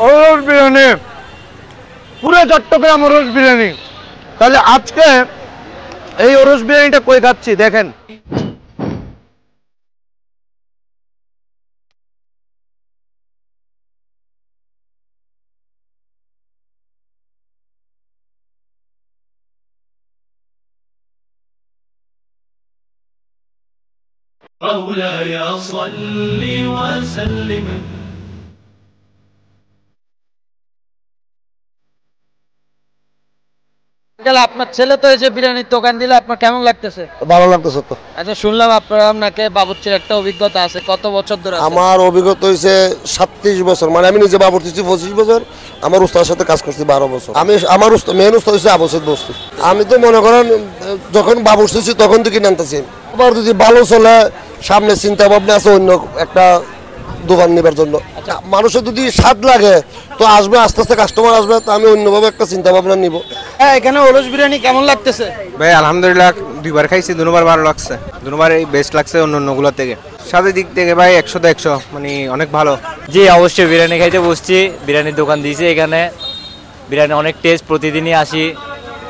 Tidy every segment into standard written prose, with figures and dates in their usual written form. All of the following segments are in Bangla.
ওরস বিরিয়ানি, পুরো চট্টগ্রাম ওরস বিরিয়ানি। তাহলে আজকে এই ওরস বিরিয়ানিটা কই খাচ্ছি দেখেন। مولاي صل وسلم। আপনার ছেলে তো এই যে বিরিয়ানির দোকান দিলে আপনার কেমন লাগতেছে? ভালো লাগতেছে তো। আচ্ছা, শুনলাম আপনাকে বাবুর্চির একটা অভিজ্ঞতা আছে, কত বছর ধরে আছে? আমার অভিজ্ঞতা হয়েছে 37 বছর, মানে আমি নিজে বাবুর্চি 25 বছর, আমার উস্তাদের সাথে কাজ করছি 12 বছর। আমার মেন উস্তাদ হয়েছে আবুসেদ বস্তি। আমি তো মনে করেন যখন বাবুর্চি তখন থেকে নামতেছি। আবার যদি ভালো চলে সামনে চিন্তা ভাবনা আছে অন্য একটা দোকান নেবার জন্য। মানুষের যদি স্বাদ লাগে তো আসবে, আস্তে আস্তে কাস্টমার আসবে, তো আমি অন্যভাবে একটা চিন্তা ভাবনা নিব। হ্যাঁ, এখানে ওরস বিরিয়ানি কেমন লাগতেছে? ভাই আলহামদুলিল্লাহ, দুইবার খাইছি, দুবার ভালো লাগছে, দুবার এই বেস্ট লাগছে অন্যগুলো থেকে। স্বাদের দিক থেকে ভাই 100 100, মানে অনেক ভালো। জি অবশ্যই, বিরিয়ানি খাইতে বসছি, বিরিয়ানির দোকান দিয়েছি এখানে। বিরিয়ানি অনেক টেস্ট, প্রতিদিনই আসি,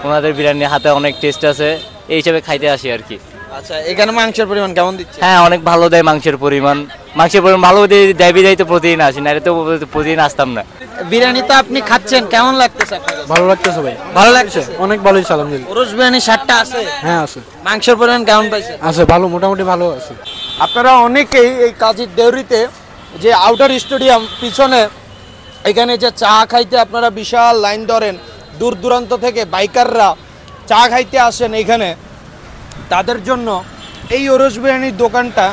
ওনাদের বিরিয়ানি হাতে অনেক টেস্ট আছে, এই হিসাবে খাইতে আসি আর কি। আচ্ছা, এখানে মাংসের পরিমাণ কেমন দিচ্ছে? হ্যাঁ, অনেক ভালো দেয় মাংসের পরিমাণ ভালো দেয়, বিদায় তো প্রতিদিন আসি, না তো প্রতিদিন আসতাম না। বিরিয়ানি তো আপনি খাচ্ছেন, কেমন লাগতেছে আপনার? ভালো লাগতেছে ভাই, ভালো লাগছে, অনেক ভালো হয়েছে আলহামদুলিল্লাহ। ওরস বিরিয়ানি স্বাদটা আছে? হ্যাঁ আছে। মাংসের পরিমাণ কেমন পাইছেন? আছে, ভালো, মোটামুটি ভালো আছে। আপনারা অনেকেই এই কাজীর দেউরিতে যে আউটার স্টেডিয়াম পিছনে এখানে যে চা খাইতে আপনারা বিশাল লাইন ধরেন, দূর দূরান্ত থেকে বাইকাররা চা খাইতে আসেন এখানে, তাদের জন্য এই ওরস বিরিয়ানির দোকানটা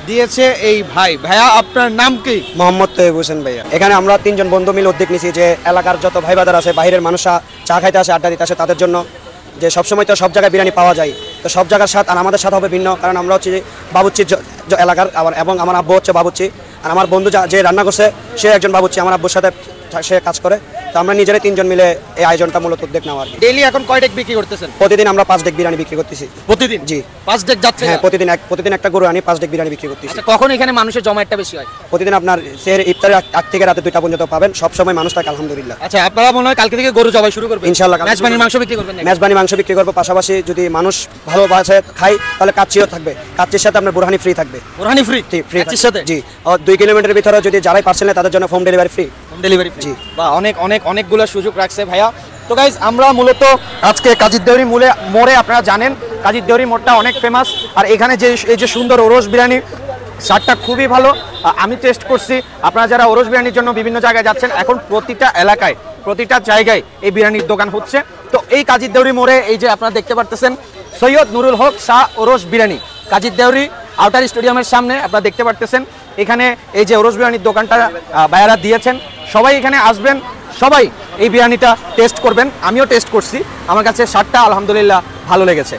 দিয়েছে এই ভাইয়া আপনার নাম কি? মোহাম্মদ তৈয়ব হোসেন ভাইয়া। এখানে আমরা 3 জন বন্ধু মিলে উদ্যোগ নিয়েছি যে এলাকার যত ভাই বাজার আছে, বাইরের মানুষরা চা খাইতে আসে, আড্ডা দিতে আসে, তাদের জন্য যে সবসময় তো সব জায়গায় বিরিয়ানি পাওয়া যায়, তো সব জায়গার স্বাদ আর আমাদের স্বাদ হবে ভিন্ন। কারণ আমরা হচ্ছে বাবুর্চি এলাকার, এবং আমার আব্বু হচ্ছে বাবুর্চি, আর আমার বন্ধু যে রান্না করছে সে একজন বাবুর্চি, আমার আব্বুর সাথে সে কাজ করে। তো আমরা নিজেরাই 3 জন মিলে এই আয়োজনটা মূলত উদ্যোগ নেওয়া আর কি। ডেইলি এখন কয় ডেক বিক্রি করতেছেন? প্রতিদিন আমরা 5 ডেক বিরিয়ানি বিক্রি করতেছি। প্রতিদিন? জি, 5 ডেক যাচ্ছে? হ্যাঁ, প্রতিদিন একটা গরু আনি 5 ডেক বিরিয়ানি বিক্রি করতেছি। আচ্ছা, কখন এখানে মানুষের জমায়েতটা বেশি হয়? প্রতিদিন আপনার সের ইফতারের আগ থেকে রাতে 2টা পর্যন্ত পাবেন, সব সময় মানুষ থাকে আলহামদুলিল্লাহ। আচ্ছা, আপনারা মনে হয় কালকে থেকে গরু জবাই শুরু করবেন? ইনশাআল্লাহ। মেজবানি মাংস বিক্রি করবেন? মেজবানি মাংস বিক্রি করবো, পাশাপাশি যদি মানুষ ভালোবাসে খায় তাহলে কাচ্চিও থাকবে, কাচ্চির সাথে আপনার বুরহানি ফ্রি থাকবে। বুরহানি ফ্রি? ফ্রি কাচ্চির সাথে? জি। 2 কিলোমিটারের ভিতরে যদি যারাই পার্সেল নেয় তাদের জন্য home delivery free. Home delivery? জি। বা অনেকগুলো সুযোগ রাখছে ভাইয়া। তো গাইজ, আমরা মূলত আজকে কাজীর দেউরি মোড়ে, আপনারা জানেন কাজীর দেউরি মোড়টা অনেক ফেমাস, আর এখানে যে এই যে সুন্দর ওরস বিরিয়ানি স্বাদটা খুবই ভালো, আমি টেস্ট করছি। আপনারা যারা ওরস বিরিয়ানির জন্য বিভিন্ন জায়গায় যাচ্ছেন, এখন প্রতিটা এলাকায় প্রতিটা জায়গায় এই বিরিয়ানির দোকান হচ্ছে। তো এই কাজীর দেউরি মোড়ে এই যে আপনারা দেখতে পারতেছেন সৈয়দ নুরুল হক শাহ ওরস বিরিয়ানি, কাজীর দেউরি আউটার স্টেডিয়ামের সামনে আপনারা দেখতে পারতেছেন। এখানে এই যে ওরস বিরিয়ানির দোকানটা ভাইয়ারা দিয়েছেন, সবাই এখানে আসবেন, সবাই এই বিরিয়ানিটা টেস্ট করবেন। আমিও টেস্ট করছি, আমার কাছে স্বাদটা আলহামদুলিল্লাহ ভালো লেগেছে।